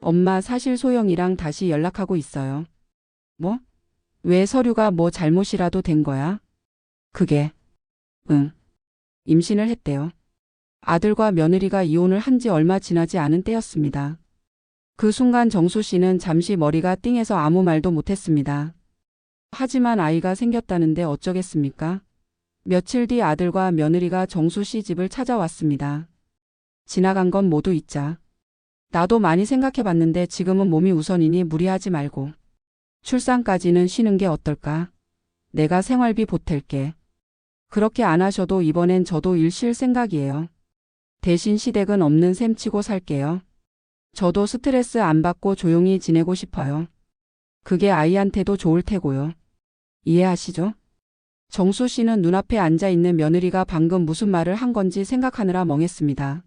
엄마 사실 소영이랑 다시 연락하고 있어요. 뭐? 왜 서류가 뭐 잘못이라도 된 거야? 그게, 응, 임신을 했대요. 아들과 며느리가 이혼을 한 지 얼마 지나지 않은 때였습니다. 그 순간 정수 씨는 잠시 머리가 띵해서 아무 말도 못했습니다. 하지만 아이가 생겼다는데 어쩌겠습니까? 며칠 뒤 아들과 며느리가 정수 씨 집을 찾아왔습니다. 지나간 건 모두 잊자. 나도 많이 생각해봤는데 지금은 몸이 우선이니 무리하지 말고. 출산까지는 쉬는 게 어떨까? 내가 생활비 보탤게. 그렇게 안 하셔도 이번엔 저도 일 쉴 생각이에요. 대신 시댁은 없는 셈 치고 살게요. 저도 스트레스 안 받고 조용히 지내고 싶어요. 그게 아이한테도 좋을 테고요. 이해하시죠? 정수 씨는 눈앞에 앉아 있는 며느리가 방금 무슨 말을 한 건지 생각하느라 멍했습니다.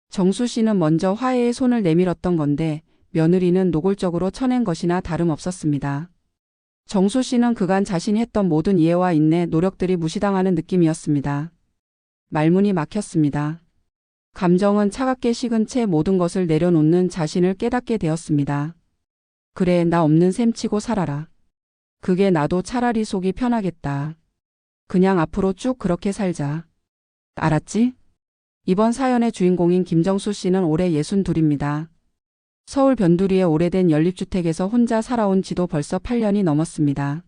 정수 씨는 먼저 화해의 손을 내밀었던 건데 며느리는 노골적으로 쳐낸 것이나 다름없었습니다. 정수 씨는 그간 자신이 했던 모든 이해와 인내, 노력들이 무시당하는 느낌이었습니다. 말문이 막혔습니다. 감정은 차갑게 식은 채 모든 것을 내려놓는 자신을 깨닫게 되었습니다. 그래, 나 없는 셈 치고 살아라. 그게 나도 차라리 속이 편하겠다. 그냥 앞으로 쭉 그렇게 살자. 알았지? 이번 사연의 주인공인 김정수 씨는 올해 62입니다. 서울 변두리의 오래된 연립주택에서 혼자 살아온 지도 벌써 8년이 넘었습니다.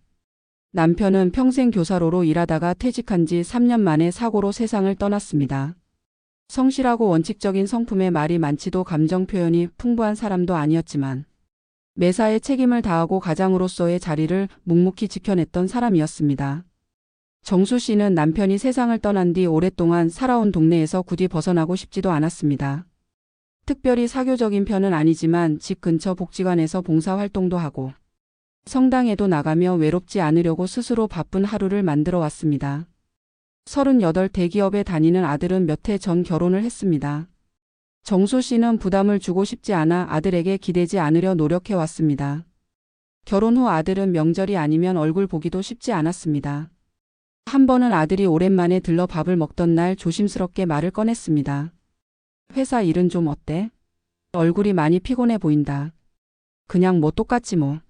남편은 평생 교사로로 일하다가 퇴직한 지 3년 만에 사고로 세상을 떠났습니다. 성실하고 원칙적인 성품에 말이 많지도 감정 표현이 풍부한 사람도 아니었지만 매사에 책임을 다하고 가장으로서의 자리를 묵묵히 지켜냈던 사람이었습니다. 정수 씨는 남편이 세상을 떠난 뒤 오랫동안 살아온 동네에서 굳이 벗어나고 싶지도 않았습니다. 특별히 사교적인 편은 아니지만 집 근처 복지관에서 봉사활동도 하고 성당에도 나가며 외롭지 않으려고 스스로 바쁜 하루를 만들어 왔습니다. 38 대기업에 다니는 아들은 몇 해 전 결혼을 했습니다. 정수 씨는 부담을 주고 싶지 않아 아들에게 기대지 않으려 노력해 왔습니다. 결혼 후 아들은 명절이 아니면 얼굴 보기도 쉽지 않았습니다. 한 번은 아들이 오랜만에 들러 밥을 먹던 날 조심스럽게 말을 꺼냈습니다. 회사 일은 좀 어때? 얼굴이 많이 피곤해 보인다. 그냥 뭐 똑같지 뭐.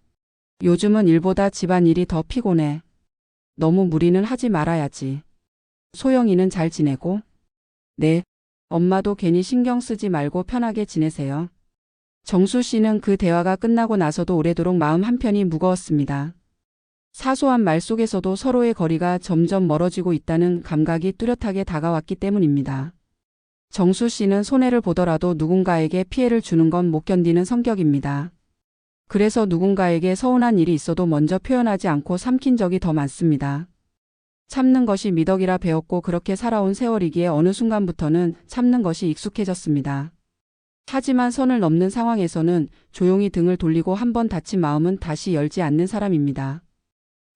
요즘은 일보다 집안일이 더 피곤해. 너무 무리는 하지 말아야지. 소영이는 잘 지내고? 네. 엄마도 괜히 신경 쓰지 말고 편하게 지내세요. 정수 씨는 그 대화가 끝나고 나서도 오래도록 마음 한편이 무거웠습니다. 사소한 말 속에서도 서로의 거리가 점점 멀어지고 있다는 감각이 뚜렷하게 다가왔기 때문입니다. 정수 씨는 손해를 보더라도 누군가에게 피해를 주는 건 못 견디는 성격입니다. 그래서 누군가에게 서운한 일이 있어도 먼저 표현하지 않고 삼킨 적이 더 많습니다. 참는 것이 미덕이라 배웠고 그렇게 살아온 세월이기에 어느 순간부터는 참는 것이 익숙해졌습니다. 하지만 선을 넘는 상황에서는 조용히 등을 돌리고 한번 다친 마음은 다시 열지 않는 사람입니다.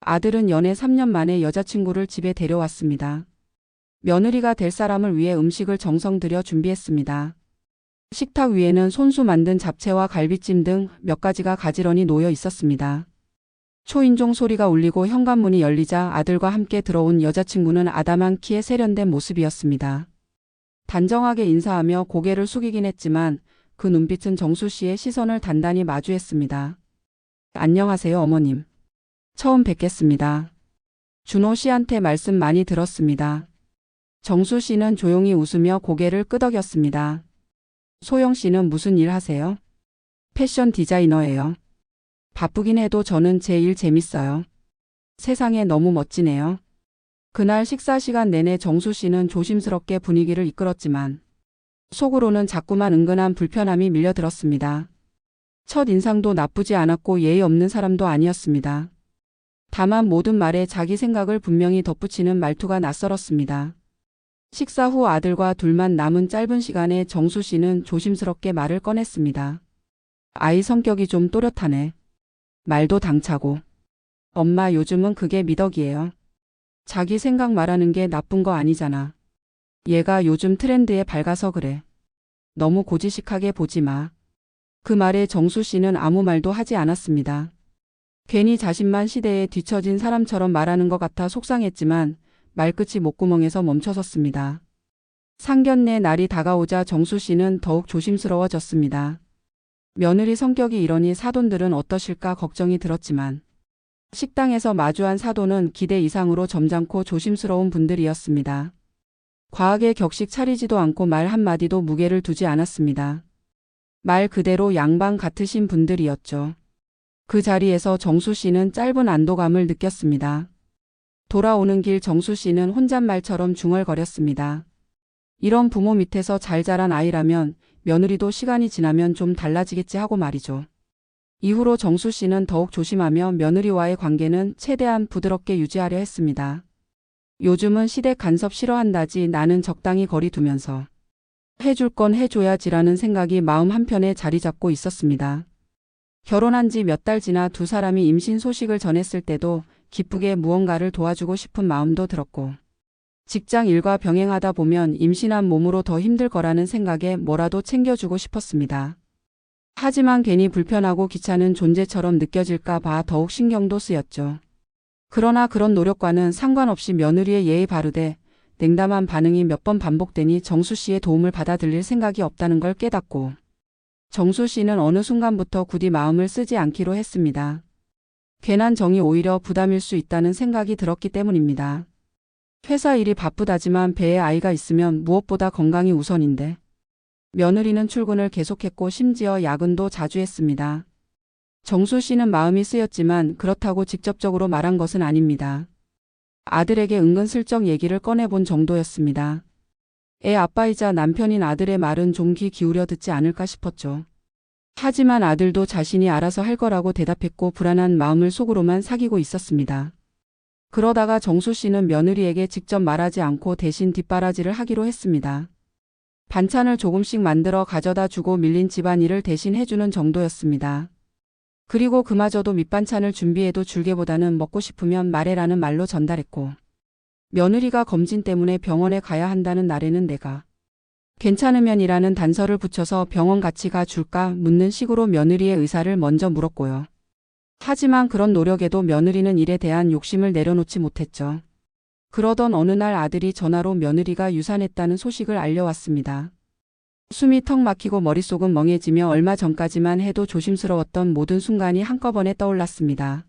아들은 연애 3년 만에 여자친구를 집에 데려왔습니다. 며느리가 될 사람을 위해 음식을 정성 들여 준비했습니다. 식탁 위에는 손수 만든 잡채와 갈비찜 등 몇 가지가 가지런히 놓여 있었습니다. 초인종 소리가 울리고 현관문이 열리자 아들과 함께 들어온 여자친구는 아담한 키에 세련된 모습이었습니다. 단정하게 인사하며 고개를 숙이긴 했지만 그 눈빛은 정수 씨의 시선을 단단히 마주했습니다. 안녕하세요, 어머님. 처음 뵙겠습니다. 준호 씨한테 말씀 많이 들었습니다. 정수 씨는 조용히 웃으며 고개를 끄덕였습니다. 소영 씨는 무슨 일 하세요? 패션 디자이너예요. 바쁘긴 해도 저는 제 일 재밌어요. 세상에 너무 멋지네요. 그날 식사 시간 내내 정수 씨는 조심스럽게 분위기를 이끌었지만 속으로는 자꾸만 은근한 불편함이 밀려들었습니다. 첫 인상도 나쁘지 않았고 예의 없는 사람도 아니었습니다. 다만 모든 말에 자기 생각을 분명히 덧붙이는 말투가 낯설었습니다. 식사 후 아들과 둘만 남은 짧은 시간에 정수 씨는 조심스럽게 말을 꺼냈습니다. 아이 성격이 좀 또렷하네. 말도 당차고. 엄마 요즘은 그게 미덕이에요. 자기 생각 말하는 게 나쁜 거 아니잖아. 얘가 요즘 트렌드에 밝아서 그래. 너무 고지식하게 보지 마. 그 말에 정수 씨는 아무 말도 하지 않았습니다. 괜히 자신만 시대에 뒤처진 사람처럼 말하는 것 같아 속상했지만 말끝이 목구멍에서 멈춰섰습니다. 상견례 날이 다가오자 정수 씨는 더욱 조심스러워졌습니다. 며느리 성격이 이러니 사돈들은 어떠실까 걱정이 들었지만 식당에서 마주한 사돈은 기대 이상으로 점잖고 조심스러운 분들이었습니다. 과하게 격식 차리지도 않고 말 한마디도 무게를 두지 않았습니다. 말 그대로 양반 같으신 분들이었죠. 그 자리에서 정수 씨는 짧은 안도감을 느꼈습니다. 돌아오는 길 정수 씨는 혼잣말처럼 중얼거렸습니다. 이런 부모 밑에서 잘 자란 아이라면 며느리도 시간이 지나면 좀 달라지겠지 하고 말이죠. 이후로 정수 씨는 더욱 조심하며 며느리와의 관계는 최대한 부드럽게 유지하려 했습니다. 요즘은 시댁 간섭 싫어한다지 나는 적당히 거리 두면서 해줄 건 해줘야지라는 생각이 마음 한편에 자리 잡고 있었습니다. 결혼한 지 몇 달 지나 두 사람이 임신 소식을 전했을 때도 기쁘게 무언가를 도와주고 싶은 마음도 들었고 직장 일과 병행하다 보면 임신한 몸으로 더 힘들 거라는 생각에 뭐라도 챙겨주고 싶었습니다. 하지만 괜히 불편하고 귀찮은 존재처럼 느껴질까 봐 더욱 신경도 쓰였죠. 그러나 그런 노력과는 상관없이 며느리의 예의 바르되 냉담한 반응이 몇 번 반복되니 정수 씨의 도움을 받아들일 생각이 없다는 걸 깨닫고 정수 씨는 어느 순간부터 굳이 마음을 쓰지 않기로 했습니다. 괜한 정이 오히려 부담일 수 있다는 생각이 들었기 때문입니다. 회사 일이 바쁘다지만 배에 아이가 있으면 무엇보다 건강이 우선인데 며느리는 출근을 계속했고 심지어 야근도 자주 했습니다. 정수 씨는 마음이 쓰였지만 그렇다고 직접적으로 말한 것은 아닙니다. 아들에게 은근슬쩍 얘기를 꺼내본 정도였습니다. 애 아빠이자 남편인 아들의 말은 좀 귀 기울여 듣지 않을까 싶었죠. 하지만 아들도 자신이 알아서 할 거라고 대답했고 불안한 마음을 속으로만 사귀고 있었습니다. 그러다가 정수 씨는 며느리에게 직접 말하지 않고 대신 뒷바라지를 하기로 했습니다. 반찬을 조금씩 만들어 가져다 주고 밀린 집안일을 대신 해주는 정도였습니다. 그리고 그마저도 밑반찬을 준비해도 줄게보다는 먹고 싶으면 말해라는 말로 전달했고 며느리가 검진 때문에 병원에 가야 한다는 날에는 내가 괜찮으면이라는 단서를 붙여서 병원 같이 가 줄까 묻는 식으로 며느리의 의사를 먼저 물었고요. 하지만 그런 노력에도 며느리는 일에 대한 욕심을 내려놓지 못했죠. 그러던 어느 날 아들이 전화로 며느리가 유산했다는 소식을 알려왔습니다. 숨이 턱 막히고 머릿속은 멍해지며 얼마 전까지만 해도 조심스러웠던 모든 순간이 한꺼번에 떠올랐습니다.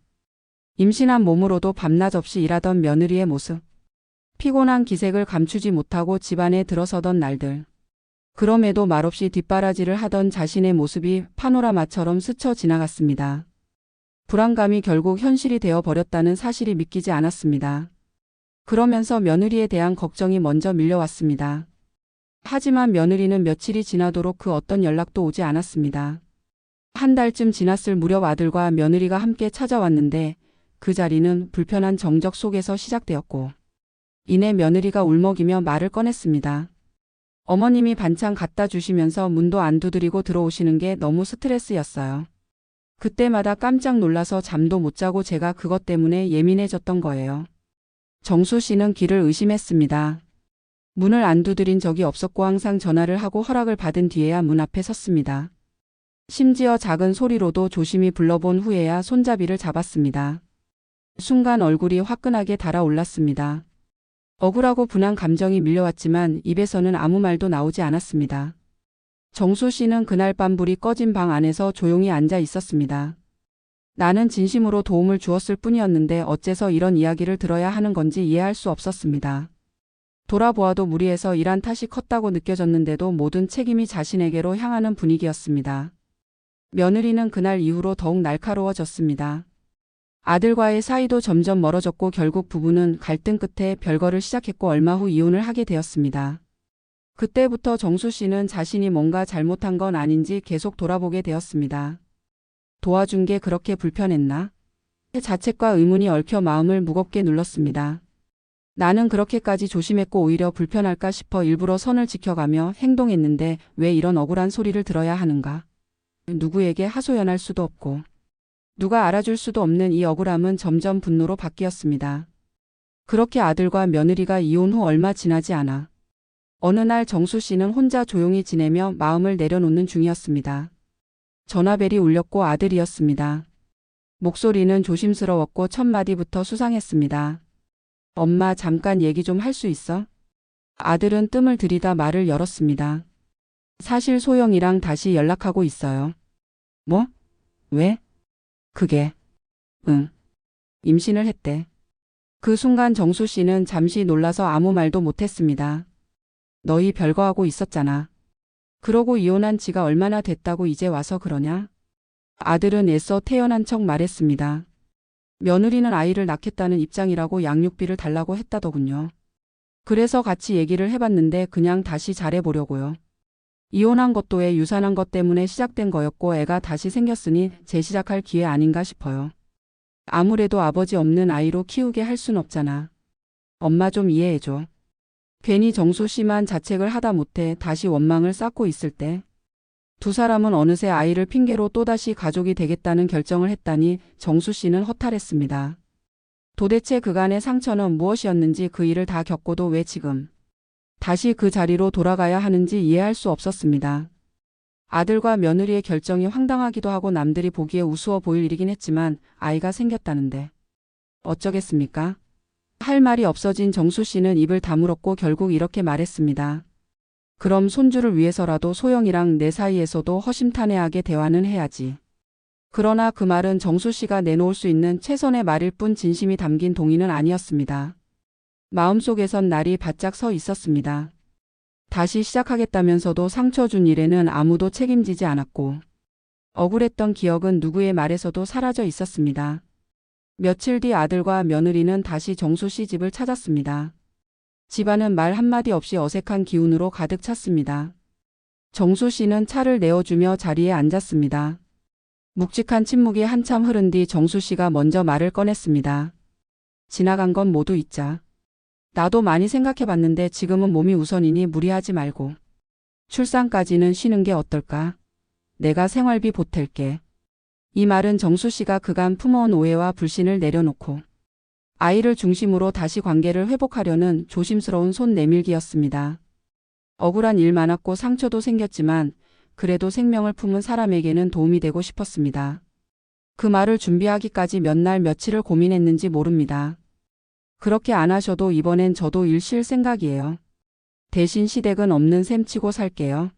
임신한 몸으로도 밤낮 없이 일하던 며느리의 모습. 피곤한 기색을 감추지 못하고 집안에 들어서던 날들. 그럼에도 말없이 뒷바라지를 하던 자신의 모습이 파노라마처럼 스쳐 지나갔습니다. 불안감이 결국 현실이 되어 버렸다는 사실이 믿기지 않았습니다. 그러면서 며느리에 대한 걱정이 먼저 밀려왔습니다. 하지만 며느리는 며칠이 지나도록 그 어떤 연락도 오지 않았습니다. 한 달쯤 지났을 무렵 아들과 며느리가 함께 찾아왔는데 그 자리는 불편한 정적 속에서 시작되었고 이내 며느리가 울먹이며 말을 꺼냈습니다. 어머님이 반찬 갖다 주시면서 문도 안 두드리고 들어오시는 게 너무 스트레스였어요. 그때마다 깜짝 놀라서 잠도 못 자고 제가 그것 때문에 예민해졌던 거예요. 정수 씨는 귀를 의심했습니다. 문을 안 두드린 적이 없었고 항상 전화를 하고 허락을 받은 뒤에야 문 앞에 섰습니다. 심지어 작은 소리로도 조심히 불러본 후에야 손잡이를 잡았습니다. 순간 얼굴이 화끈하게 달아올랐습니다. 억울하고 분한 감정이 밀려왔지만 입에서는 아무 말도 나오지 않았습니다. 정수 씨는 그날 밤 불이 꺼진 방 안에서 조용히 앉아 있었습니다. 나는 진심으로 도움을 주었을 뿐이었는데 어째서 이런 이야기를 들어야 하는 건지 이해할 수 없었습니다. 돌아보아도 무리해서 일한 탓이 컸다고 느껴졌는데도 모든 책임이 자신에게로 향하는 분위기였습니다. 며느리는 그날 이후로 더욱 날카로워졌습니다. 아들과의 사이도 점점 멀어졌고 결국 부부는 갈등 끝에 별거를 시작했고 얼마 후 이혼을 하게 되었습니다. 그때부터 정수 씨는 자신이 뭔가 잘못한 건 아닌지 계속 돌아보게 되었습니다. 도와준 게 그렇게 불편했나? 자책과 의문이 얽혀 마음을 무겁게 눌렀습니다. 나는 그렇게까지 조심했고 오히려 불편할까 싶어 일부러 선을 지켜가며 행동했는데 왜 이런 억울한 소리를 들어야 하는가? 누구에게 하소연할 수도 없고 누가 알아줄 수도 없는 이 억울함은 점점 분노로 바뀌었습니다. 그렇게 아들과 며느리가 이혼 후 얼마 지나지 않아 어느 날 정수 씨는 혼자 조용히 지내며 마음을 내려놓는 중이었습니다. 전화벨이 울렸고 아들이었습니다. 목소리는 조심스러웠고 첫 마디부터 수상했습니다. 엄마 잠깐 얘기 좀 할 수 있어? 아들은 뜸을 들이다 말을 열었습니다. 사실 소영이랑 다시 연락하고 있어요. 뭐? 왜? 그게, 응, 임신을 했대. 그 순간 정수 씨는 잠시 놀라서 아무 말도 못했습니다. 너희 별거하고 있었잖아. 그러고 이혼한 지가 얼마나 됐다고 이제 와서 그러냐? 아들은 애써 태어난 척 말했습니다. 며느리는 아이를 낳겠다는 입장이라고 양육비를 달라고 했다더군요. 그래서 같이 얘기를 해봤는데 그냥 다시 잘해보려고요. 이혼한 것도 애 유산한 것 때문에 시작된 거였고 애가 다시 생겼으니 재시작할 기회 아닌가 싶어요. 아무래도 아버지 없는 아이로 키우게 할 순 없잖아. 엄마 좀 이해해줘. 괜히 정수 씨만 자책을 하다 못해 다시 원망을 쌓고 있을 때 두 사람은 어느새 아이를 핑계로 또다시 가족이 되겠다는 결정을 했다니 정수 씨는 허탈했습니다. 도대체 그간의 상처는 무엇이었는지 그 일을 다 겪고도 왜 지금 다시 그 자리로 돌아가야 하는지 이해할 수 없었습니다. 아들과 며느리의 결정이 황당하기도 하고 남들이 보기에 우스워 보일 일이긴 했지만 아이가 생겼다는데 어쩌겠습니까? 할 말이 없어진 정수 씨는 입을 다물었고 결국 이렇게 말했습니다. 그럼 손주를 위해서라도 소영이랑 내 사이에서도 허심탄회하게 대화는 해야지. 그러나 그 말은 정수 씨가 내놓을 수 있는 최선의 말일 뿐 진심이 담긴 동의는 아니었습니다. 마음속에선 날이 바짝 서 있었습니다. 다시 시작하겠다면서도 상처 준 일에는 아무도 책임지지 않았고 억울했던 기억은 누구의 말에서도 사라져 있었습니다. 며칠 뒤 아들과 며느리는 다시 정수 씨 집을 찾았습니다. 집안은 말 한마디 없이 어색한 기운으로 가득 찼습니다. 정수 씨는 차를 내어주며 자리에 앉았습니다. 묵직한 침묵이 한참 흐른 뒤 정수 씨가 먼저 말을 꺼냈습니다. 지나간 건 모두 잊자. 나도 많이 생각해봤는데 지금은 몸이 우선이니 무리하지 말고 출산까지는 쉬는 게 어떨까? 내가 생활비 보탤게. 이 말은 정수 씨가 그간 품어온 오해와 불신을 내려놓고 아이를 중심으로 다시 관계를 회복하려는 조심스러운 손 내밀기였습니다. 억울한 일 많았고 상처도 생겼지만 그래도 생명을 품은 사람에게는 도움이 되고 싶었습니다. 그 말을 준비하기까지 몇 날 며칠을 고민했는지 모릅니다. 그렇게 안 하셔도 이번엔 저도 일 쉴 생각이에요. 대신 시댁은 없는 셈 치고 살게요.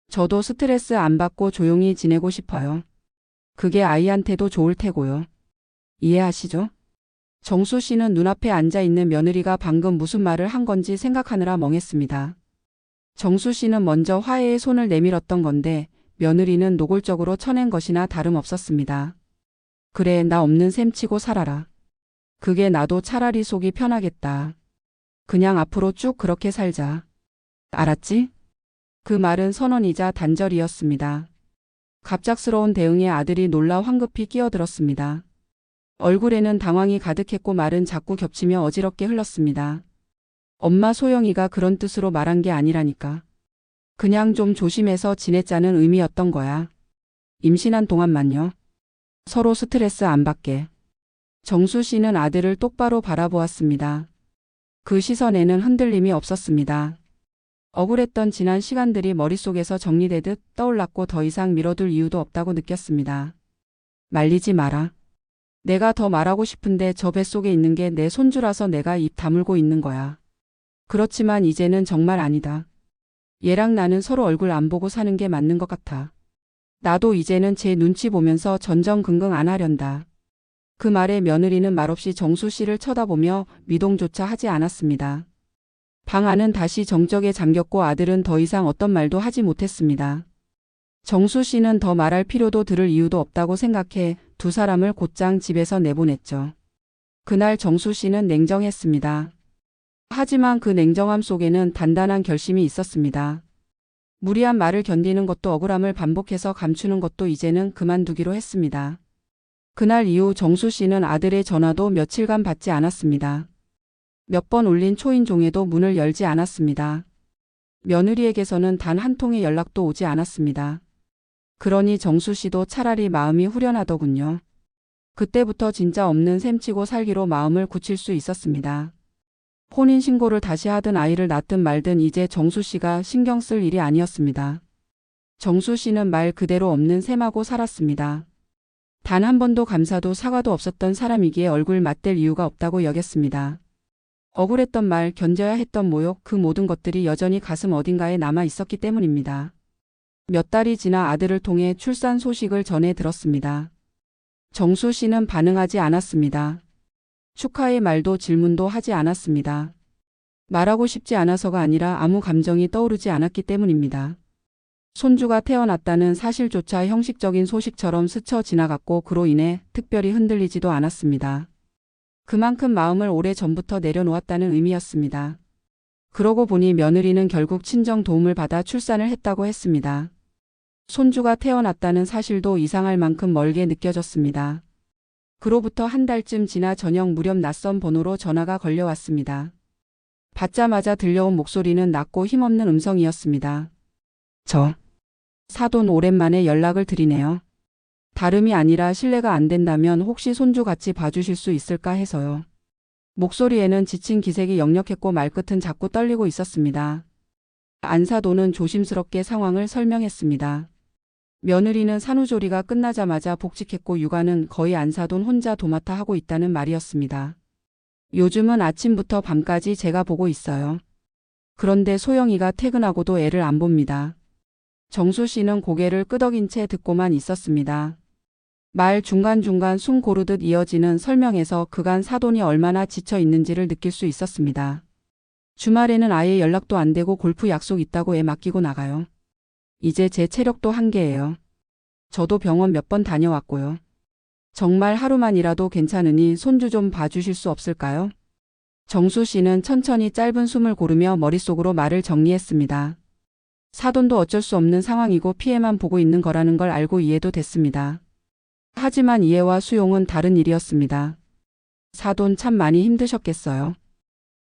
저도 스트레스 안 받고 조용히 지내고 싶어요. 그게 아이한테도 좋을 테고요. 이해하시죠? 정수 씨는 눈앞에 앉아있는 며느리가 방금 무슨 말을 한 건지 생각하느라 멍했습니다. 정수 씨는 먼저 화해의 손을 내밀었던 건데 며느리는 노골적으로 쳐낸 것이나 다름없었습니다. 그래, 나 없는 셈 치고 살아라. 그게 나도 차라리 속이 편하겠다. 그냥 앞으로 쭉 그렇게 살자. 알았지? 그 말은 선언이자 단절이었습니다. 갑작스러운 대응에 아들이 놀라 황급히 끼어들었습니다. 얼굴에는 당황이 가득했고 말은 자꾸 겹치며 어지럽게 흘렀습니다. 엄마, 소영이가 그런 뜻으로 말한 게 아니라니까. 그냥 좀 조심해서 지냈자는 의미였던 거야. 임신한 동안만요. 서로 스트레스 안 받게. 정수 씨는 아들을 똑바로 바라보았습니다. 그 시선에는 흔들림이 없었습니다. 억울했던 지난 시간들이 머릿속에서 정리되듯 떠올랐고 더 이상 미뤄둘 이유도 없다고 느꼈습니다. 말리지 마라. 내가 더 말하고 싶은데 저 뱃속에 있는 게 내 손주라서 내가 입 다물고 있는 거야. 그렇지만 이제는 정말 아니다. 얘랑 나는 서로 얼굴 안 보고 사는 게 맞는 것 같아. 나도 이제는 제 눈치 보면서 전전긍긍 안 하련다. 그 말에 며느리는 말없이 정수 씨를 쳐다보며 미동조차 하지 않았습니다. 방 안은 다시 정적에 잠겼고 아들은 더 이상 어떤 말도 하지 못했습니다. 정수 씨는 더 말할 필요도 들을 이유도 없다고 생각해 두 사람을 곧장 집에서 내보냈죠. 그날 정수 씨는 냉정했습니다. 하지만 그 냉정함 속에는 단단한 결심이 있었습니다. 무리한 말을 견디는 것도 억울함을 반복해서 감추는 것도 이제는 그만두기로 했습니다. 그날 이후 정수 씨는 아들의 전화도 며칠간 받지 않았습니다. 몇 번 울린 초인종에도 문을 열지 않았습니다. 며느리에게서는 단 한 통의 연락도 오지 않았습니다. 그러니 정수 씨도 차라리 마음이 후련하더군요. 그때부터 진짜 없는 셈치고 살기로 마음을 굳힐 수 있었습니다. 혼인신고를 다시 하든 아이를 낳든 말든 이제 정수 씨가 신경 쓸 일이 아니었습니다. 정수 씨는 말 그대로 없는 셈하고 살았습니다. 단 한 번도 감사도 사과도 없었던 사람이기에 얼굴 맞댈 이유가 없다고 여겼습니다. 억울했던 말, 견뎌야 했던 모욕, 그 모든 것들이 여전히 가슴 어딘가에 남아 있었기 때문입니다. 몇 달이 지나 아들을 통해 출산 소식을 전해 들었습니다. 정수 씨는 반응하지 않았습니다. 축하의 말도 질문도 하지 않았습니다. 말하고 싶지 않아서가 아니라 아무 감정이 떠오르지 않았기 때문입니다. 손주가 태어났다는 사실조차 형식적인 소식처럼 스쳐 지나갔고 그로 인해 특별히 흔들리지도 않았습니다. 그만큼 마음을 오래전부터 내려놓았다는 의미였습니다. 그러고 보니 며느리는 결국 친정 도움을 받아 출산을 했다고 했습니다. 손주가 태어났다는 사실도 이상할 만큼 멀게 느껴졌습니다. 그로부터 한 달쯤 지나 저녁 무렵 낯선 번호로 전화가 걸려왔습니다. 받자마자 들려온 목소리는 낮고 힘없는 음성이었습니다. 저 사돈 오랜만에 연락을 드리네요. 다름이 아니라 실례가 안 된다면 혹시 손주 같이 봐주실 수 있을까 해서요. 목소리에는 지친 기색이 역력했고 말끝은 자꾸 떨리고 있었습니다. 안사돈은 조심스럽게 상황을 설명했습니다. 며느리는 산후조리가 끝나자마자 복직했고 육아는 거의 안사돈 혼자 도맡아 하고 있다는 말이었습니다. 요즘은 아침부터 밤까지 제가 보고 있어요. 그런데 소영이가 퇴근하고도 애를 안 봅니다. 정수 씨는 고개를 끄덕인 채 듣고만 있었습니다. 말 중간중간 숨 고르듯 이어지는 설명에서 그간 사돈이 얼마나 지쳐 있는지를 느낄 수 있었습니다. 주말에는 아예 연락도 안 되고 골프 약속 있다고 애 맡기고 나가요. 이제 제 체력도 한계예요. 저도 병원 몇 번 다녀왔고요. 정말 하루만이라도 괜찮으니 손주 좀 봐주실 수 없을까요? 정수 씨는 천천히 짧은 숨을 고르며 머릿속으로 말을 정리했습니다. 사돈도 어쩔 수 없는 상황이고 피해만 보고 있는 거라는 걸 알고 이해도 됐습니다. 하지만 이해와 수용은 다른 일이었습니다. 사돈 참 많이 힘드셨겠어요.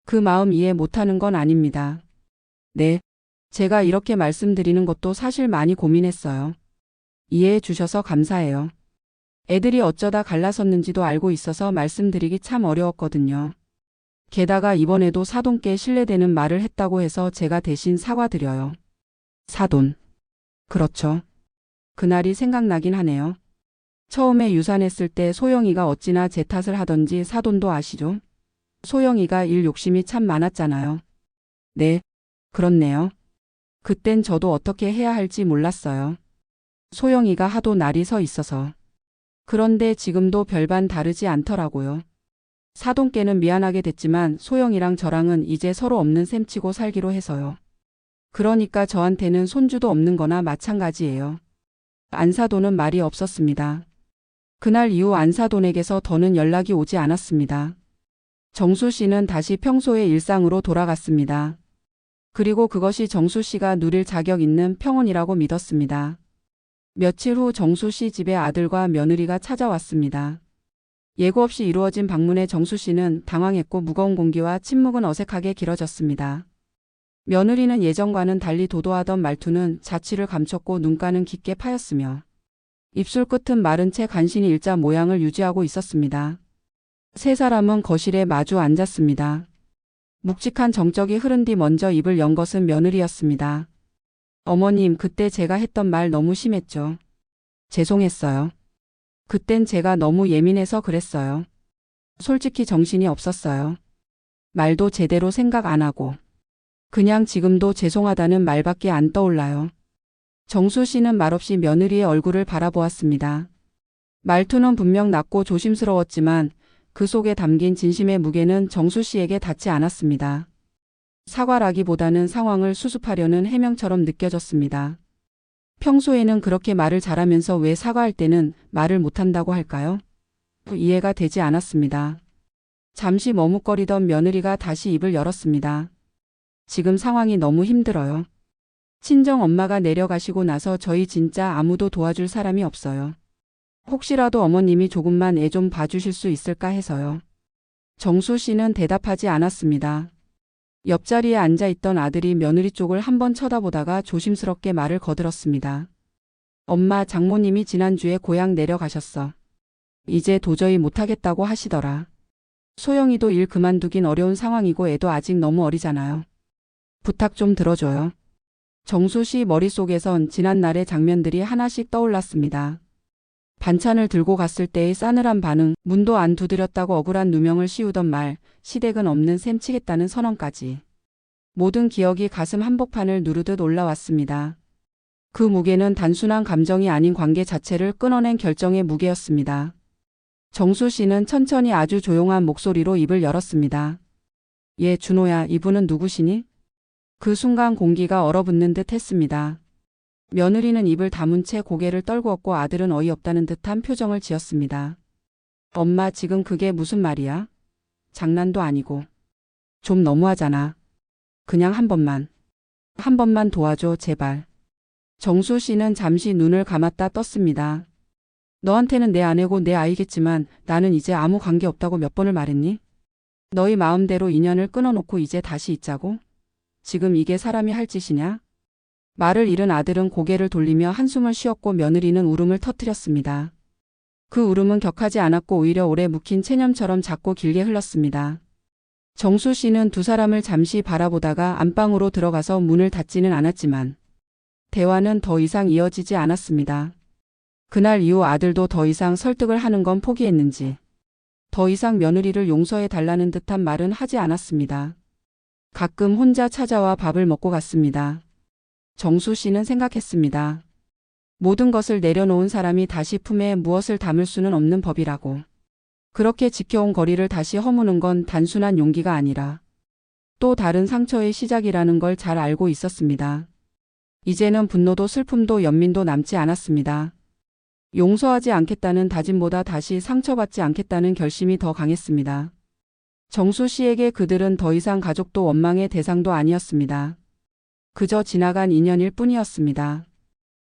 그 마음 이해 못하는 건 아닙니다. 네, 제가 이렇게 말씀드리는 것도 사실 많이 고민했어요. 이해해 주셔서 감사해요. 애들이 어쩌다 갈라섰는지도 알고 있어서 말씀드리기 참 어려웠거든요. 게다가 이번에도 사돈께 신뢰되는 말을 했다고 해서 제가 대신 사과드려요. 사돈. 그렇죠. 그날이 생각나긴 하네요. 처음에 유산했을 때 소영이가 어찌나 제 탓을 하던지 사돈도 아시죠? 소영이가 일 욕심이 참 많았잖아요. 네, 그렇네요. 그땐 저도 어떻게 해야 할지 몰랐어요. 소영이가 하도 날이 서 있어서. 그런데 지금도 별반 다르지 않더라고요. 사돈께는 미안하게 됐지만 소영이랑 저랑은 이제 서로 없는 셈치고 살기로 해서요. 그러니까 저한테는 손주도 없는 거나 마찬가지예요. 안사돈은 말이 없었습니다. 그날 이후 안사돈에게서 더는 연락이 오지 않았습니다. 정수 씨는 다시 평소의 일상으로 돌아갔습니다. 그리고 그것이 정수 씨가 누릴 자격 있는 평온이라고 믿었습니다. 며칠 후 정수 씨 집에 아들과 며느리가 찾아왔습니다. 예고 없이 이루어진 방문에 정수 씨는 당황했고 무거운 공기와 침묵은 어색하게 길어졌습니다. 며느리는 예전과는 달리 도도하던 말투는 자취를 감췄고 눈가는 깊게 파였으며 입술 끝은 마른 채 간신히 일자 모양을 유지하고 있었습니다. 세 사람은 거실에 마주 앉았습니다. 묵직한 정적이 흐른 뒤 먼저 입을 연 것은 며느리였습니다. 어머님, 그때 제가 했던 말 너무 심했죠. 죄송했어요. 그땐 제가 너무 예민해서 그랬어요. 솔직히 정신이 없었어요. 말도 제대로 생각 안 하고. 그냥 지금도 죄송하다는 말밖에 안 떠올라요. 정수 씨는 말없이 며느리의 얼굴을 바라보았습니다. 말투는 분명 낮고 조심스러웠지만 그 속에 담긴 진심의 무게는 정수 씨에게 닿지 않았습니다. 사과라기보다는 상황을 수습하려는 해명처럼 느껴졌습니다. 평소에는 그렇게 말을 잘하면서 왜 사과할 때는 말을 못한다고 할까요? 이해가 되지 않았습니다. 잠시 머뭇거리던 며느리가 다시 입을 열었습니다. 지금 상황이 너무 힘들어요. 친정 엄마가 내려가시고 나서 저희 진짜 아무도 도와줄 사람이 없어요. 혹시라도 어머님이 조금만 애 좀 봐주실 수 있을까 해서요. 정수 씨는 대답하지 않았습니다. 옆자리에 앉아있던 아들이 며느리 쪽을 한번 쳐다보다가 조심스럽게 말을 거들었습니다. 엄마, 장모님이 지난주에 고향 내려가셨어. 이제 도저히 못하겠다고 하시더라. 소영이도 일 그만두긴 어려운 상황이고 애도 아직 너무 어리잖아요. 부탁 좀 들어줘요. 정수 씨 머릿속에선 지난날의 장면들이 하나씩 떠올랐습니다. 반찬을 들고 갔을 때의 싸늘한 반응, 문도 안 두드렸다고 억울한 누명을 씌우던 말, 시댁은 없는 셈 치겠다는 선언까지. 모든 기억이 가슴 한복판을 누르듯 올라왔습니다. 그 무게는 단순한 감정이 아닌 관계 자체를 끊어낸 결정의 무게였습니다. 정수 씨는 천천히 아주 조용한 목소리로 입을 열었습니다. 예, 준호야, 이분은 누구시니? 그 순간 공기가 얼어붙는 듯 했습니다. 며느리는 입을 다문 채 고개를 떨구었고 아들은 어이없다는 듯한 표정을 지었습니다. 엄마, 지금 그게 무슨 말이야? 장난도 아니고. 좀 너무하잖아. 그냥 한 번만 도와줘, 제발. 정수 씨는 잠시 눈을 감았다 떴습니다. 너한테는 내 아내고 내 아이겠지만 나는 이제 아무 관계 없다고 몇 번을 말했니? 너희 마음대로 인연을 끊어놓고 이제 다시 있자고? 지금 이게 사람이 할 짓이냐? 말을 잃은 아들은 고개를 돌리며 한숨을 쉬었고 며느리는 울음을 터뜨렸습니다. 그 울음은 격하지 않았고 오히려 오래 묵힌 체념처럼 작고 길게 흘렀습니다. 정수 씨는 두 사람을 잠시 바라보다가 안방으로 들어가서 문을 닫지는 않았지만 대화는 더 이상 이어지지 않았습니다. 그날 이후 아들도 더 이상 설득을 하는 건 포기했는지 더 이상 며느리를 용서해 달라는 듯한 말은 하지 않았습니다. 가끔 혼자 찾아와 밥을 먹고 갔습니다. 정수 씨는 생각했습니다. 모든 것을 내려놓은 사람이 다시 품에 무엇을 담을 수는 없는 법이라고. 그렇게 지켜온 거리를 다시 허무는 건 단순한 용기가 아니라 또 다른 상처의 시작이라는 걸 잘 알고 있었습니다. 이제는 분노도 슬픔도 연민도 남지 않았습니다. 용서하지 않겠다는 다짐보다 다시 상처받지 않겠다는 결심이 더 강했습니다. 정수 씨에게 그들은 더 이상 가족도 원망의 대상도 아니었습니다. 그저 지나간 인연일 뿐이었습니다.